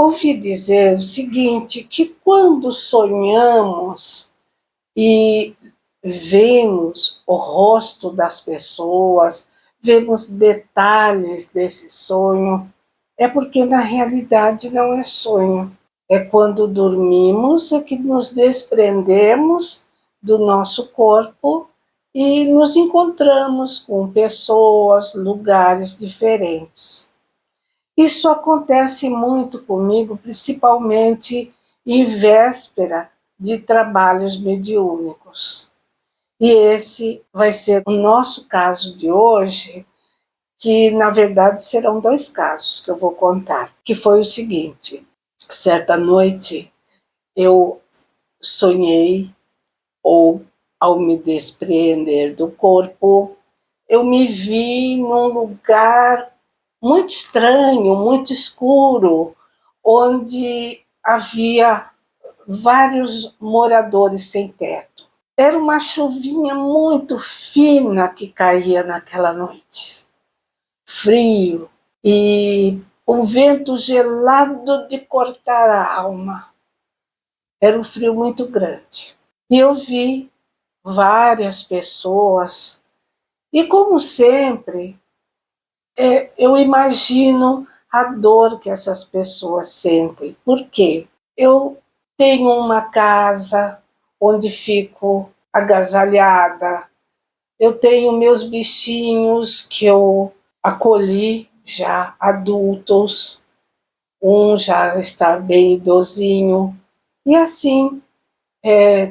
ouvi dizer o seguinte, que quando sonhamos e vemos o rosto das pessoas, vemos detalhes desse sonho, é porque na realidade não é sonho. É quando dormimos é que nos desprendemos do nosso corpo e nos encontramos com pessoas, lugares diferentes. Isso acontece muito comigo, principalmente em véspera de trabalhos mediúnicos. E esse vai ser o nosso caso de hoje, que na verdade serão 2 casos que eu vou contar, que foi o seguinte: certa noite eu sonhei, ou ao me desprender do corpo, eu me vi num lugar muito estranho, muito escuro, onde havia vários moradores sem teto. Era uma chuvinha muito fina que caía naquela noite. Frio e um vento gelado de cortar a alma. Era um frio muito grande. E eu vi várias pessoas e, como sempre, eu imagino a dor que essas pessoas sentem. Por quê? Eu tenho uma casa onde fico agasalhada, eu tenho meus bichinhos que eu acolhi já adultos, um já está bem idosinho, e assim,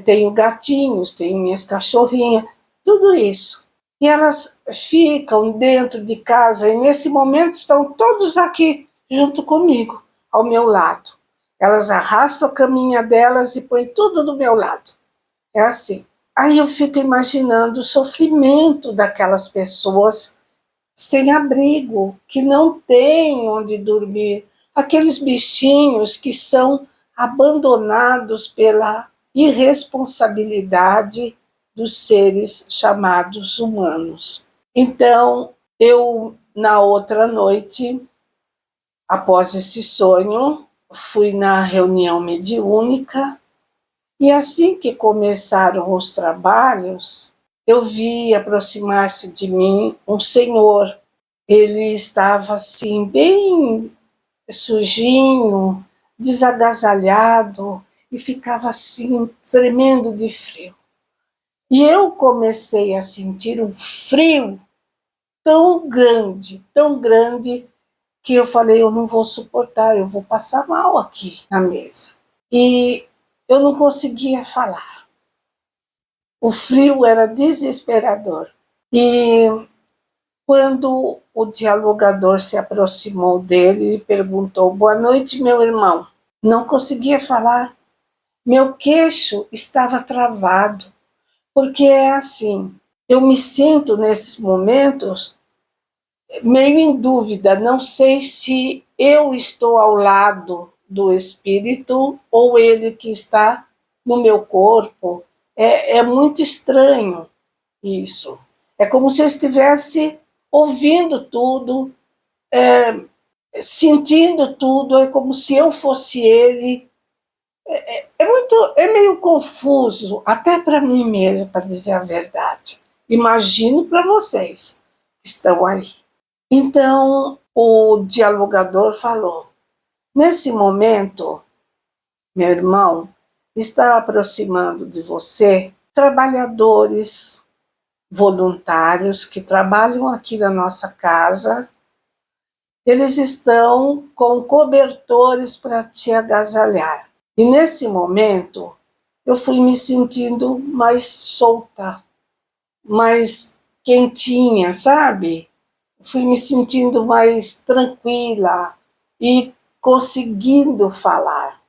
tenho gatinhos, tenho minhas cachorrinhas, tudo isso. E elas ficam dentro de casa e nesse momento estão todos aqui junto comigo, ao meu lado. Elas arrastam a caminha delas e põem tudo do meu lado. É assim. Aí eu fico imaginando o sofrimento daquelas pessoas sem abrigo, que não têm onde dormir, aqueles bichinhos que são abandonados pela irresponsabilidade dos seres chamados humanos. Então, eu, na outra noite, após esse sonho, fui na reunião mediúnica e assim que começaram os trabalhos, eu vi aproximar-se de mim um senhor. Ele estava assim, bem sujinho, desagasalhado e ficava assim, tremendo de frio. E eu comecei a sentir um frio tão grande, que eu falei, eu não vou suportar, eu vou passar mal aqui na mesa. E eu não conseguia falar. O frio era desesperador. E quando o dialogador se aproximou dele e perguntou, boa noite, meu irmão. Não conseguia falar. Meu queixo estava travado. Porque é assim, eu me sinto nesses momentos meio em dúvida, não sei se eu estou ao lado do espírito ou ele que está no meu corpo. É muito estranho isso. É como se eu estivesse ouvindo tudo, sentindo tudo, é como se eu fosse ele. É meio confuso, até para mim mesmo, para dizer a verdade. Imagino para vocês que estão aí. Então, o dialogador falou, nesse momento, meu irmão, está aproximando de você trabalhadores voluntários que trabalham aqui na nossa casa. Eles estão com cobertores para te agasalhar. E nesse momento, eu fui me sentindo mais solta, mais quentinha, sabe? Fui me sentindo mais tranquila e conseguindo falar.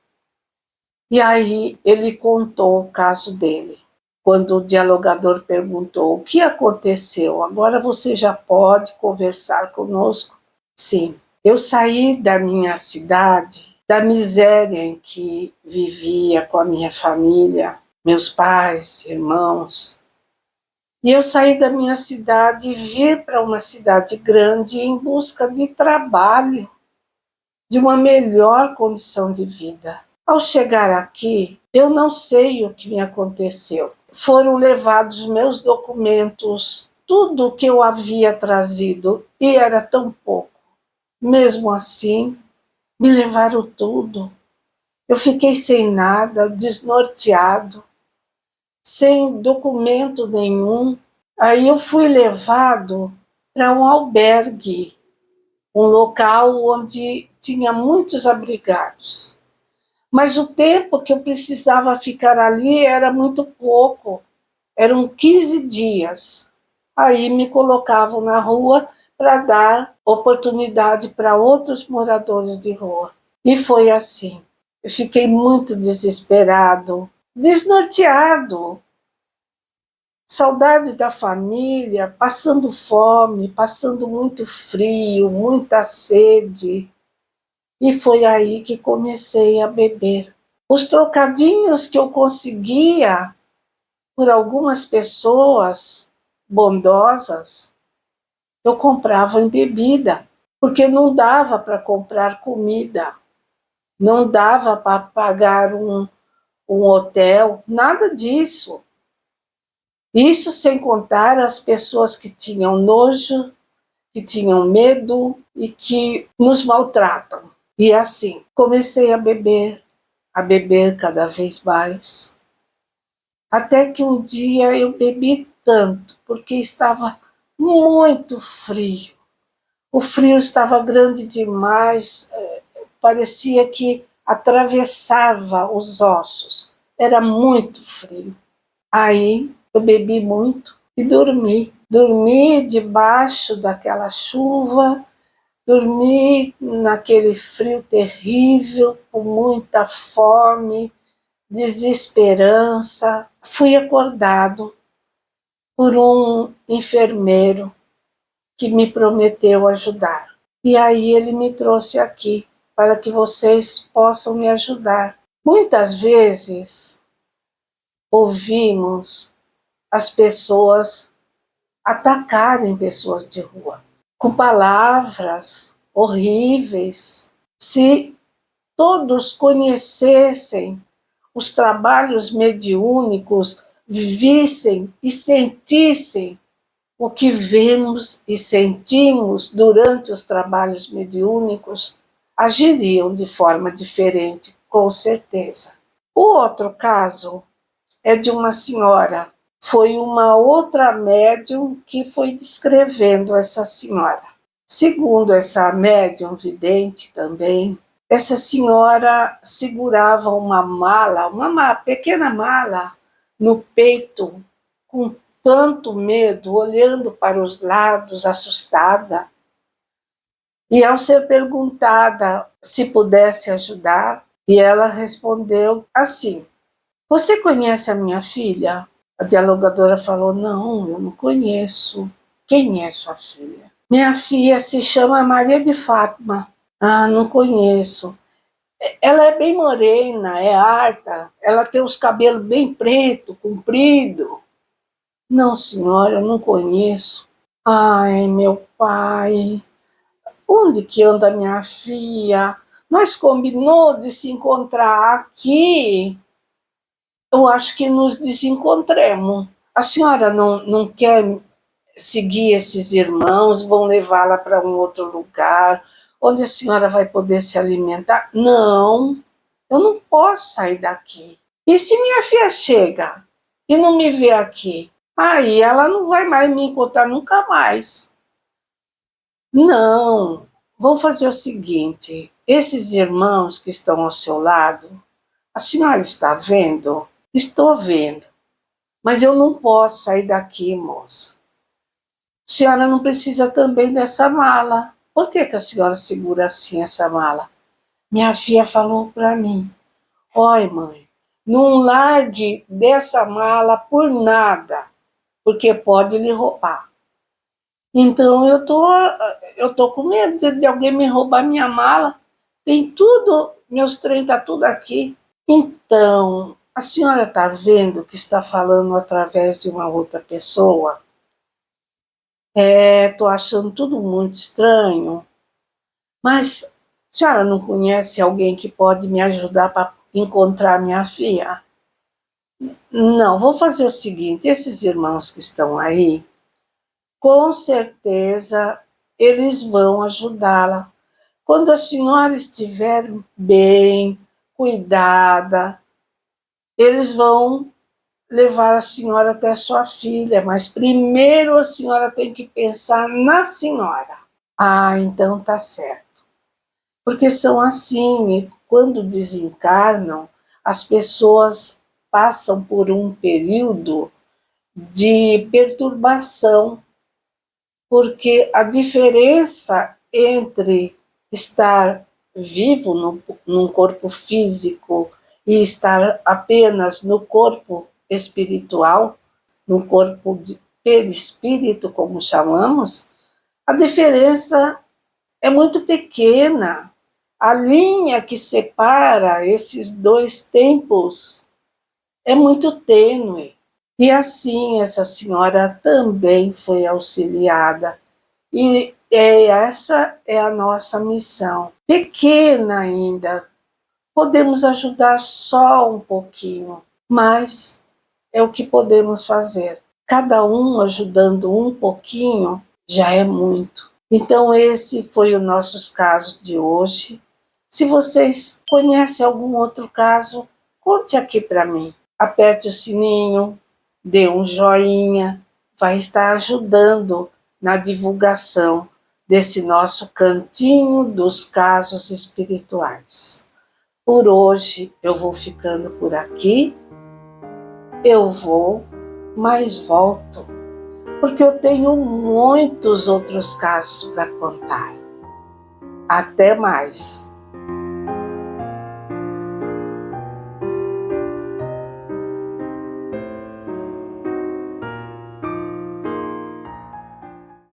E aí ele contou o caso dele. Quando o dialogador perguntou, o que aconteceu? Agora você já pode conversar conosco? Sim, eu saí da minha cidade, da miséria em que vivia com a minha família, meus pais, irmãos. E eu saí da minha cidade e vim para uma cidade grande em busca de trabalho, de uma melhor condição de vida. Ao chegar aqui, eu não sei o que me aconteceu. Foram levados meus documentos, tudo o que eu havia trazido, e era tão pouco. Mesmo assim, me levaram tudo. Eu fiquei sem nada, desnorteado, sem documento nenhum. Aí eu fui levado para um albergue, um local onde tinha muitos abrigados. Mas o tempo que eu precisava ficar ali era muito pouco, eram 15 dias. Aí me colocavam na rua para dar oportunidade para outros moradores de rua. E foi assim. Eu fiquei muito desesperado, desnorteado, saudade da família, passando fome, passando muito frio, muita sede. E foi aí que comecei a beber. Os trocadinhos que eu conseguia por algumas pessoas bondosas, eu comprava em bebida, porque não dava para comprar comida, não dava para pagar um hotel, nada disso. Isso sem contar as pessoas que tinham nojo, que tinham medo e que nos maltratam. E assim, comecei a beber cada vez mais. Até que um dia eu bebi tanto, porque estava muito frio. O frio estava grande demais, parecia que atravessava os ossos. Era muito frio. Aí eu bebi muito e dormi. Dormi debaixo daquela chuva, dormi naquele frio terrível, com muita fome, desesperança. Fui acordado por um enfermeiro que me prometeu ajudar. E aí ele me trouxe aqui para que vocês possam me ajudar. Muitas vezes ouvimos as pessoas atacarem pessoas de rua com palavras horríveis. Se todos conhecessem os trabalhos mediúnicos, vissem e sentissem o que vemos e sentimos durante os trabalhos mediúnicos, agiriam de forma diferente, com certeza. O outro caso é de uma senhora. Foi uma outra médium que foi descrevendo essa senhora. Segundo essa médium vidente também, essa senhora segurava uma pequena mala no peito, com tanto medo, olhando para os lados, assustada. E ao ser perguntada se pudesse ajudar, e ela respondeu assim: "Você conhece a minha filha?" A dialogadora falou: "Não, eu não conheço. Quem é sua filha?" "Minha filha se chama Maria de Fátima." "Ah, não conheço. Ela é bem morena, é alta, ela tem os cabelos bem preto, comprido." "Não, senhora, eu não conheço." "Ai, meu pai, onde que anda minha filha? Nós combinou de se encontrar aqui. Eu acho que nos desencontremos. A senhora não quer seguir esses irmãos, vão levá-la para um outro lugar, onde a senhora vai poder se alimentar?" "Não, eu não posso sair daqui. E se minha filha chega e não me vê aqui? Aí ela não vai mais me encontrar nunca mais." "Não, vamos fazer o seguinte, esses irmãos que estão ao seu lado, a senhora está vendo?" "Estou vendo, mas eu não posso sair daqui, moça." "A senhora não precisa também dessa mala." "Por que a senhora segura assim essa mala?" "Minha filha falou para mim." "Oi, mãe, não largue dessa mala por nada, porque pode lhe roubar." "Então eu tô com medo de alguém me roubar minha mala. Tem tudo, meus trem tá tudo aqui." "Então, a senhora está vendo que está falando através de uma outra pessoa?" "Estou achando tudo muito estranho, mas senhora não conhece alguém que pode me ajudar para encontrar minha filha? Não, vou fazer o seguinte, esses irmãos que estão aí, com certeza eles vão ajudá-la. Quando a senhora estiver bem, cuidada, eles vão levar a senhora até a sua filha, mas primeiro a senhora tem que pensar na senhora. Ah, então tá certo. Porque são assim, quando desencarnam, as pessoas passam por um período de perturbação, porque a diferença entre estar vivo num corpo físico e estar apenas no corpo espiritual, no corpo de perispírito, como chamamos, a diferença é muito pequena. A linha que separa esses dois tempos é muito tênue. E assim essa senhora também foi auxiliada. E essa é a nossa missão. Pequena ainda, podemos ajudar só um pouquinho, mas é o que podemos fazer. Cada um ajudando um pouquinho já é muito. Então esse foi o nosso caso de hoje. Se vocês conhecem algum outro caso, conte aqui para mim. Aperte o sininho, dê um joinha, vai estar ajudando na divulgação desse nosso cantinho dos casos espirituais. Por hoje eu vou ficando por aqui. Eu vou, mas volto, porque eu tenho muitos outros casos para contar. Até mais!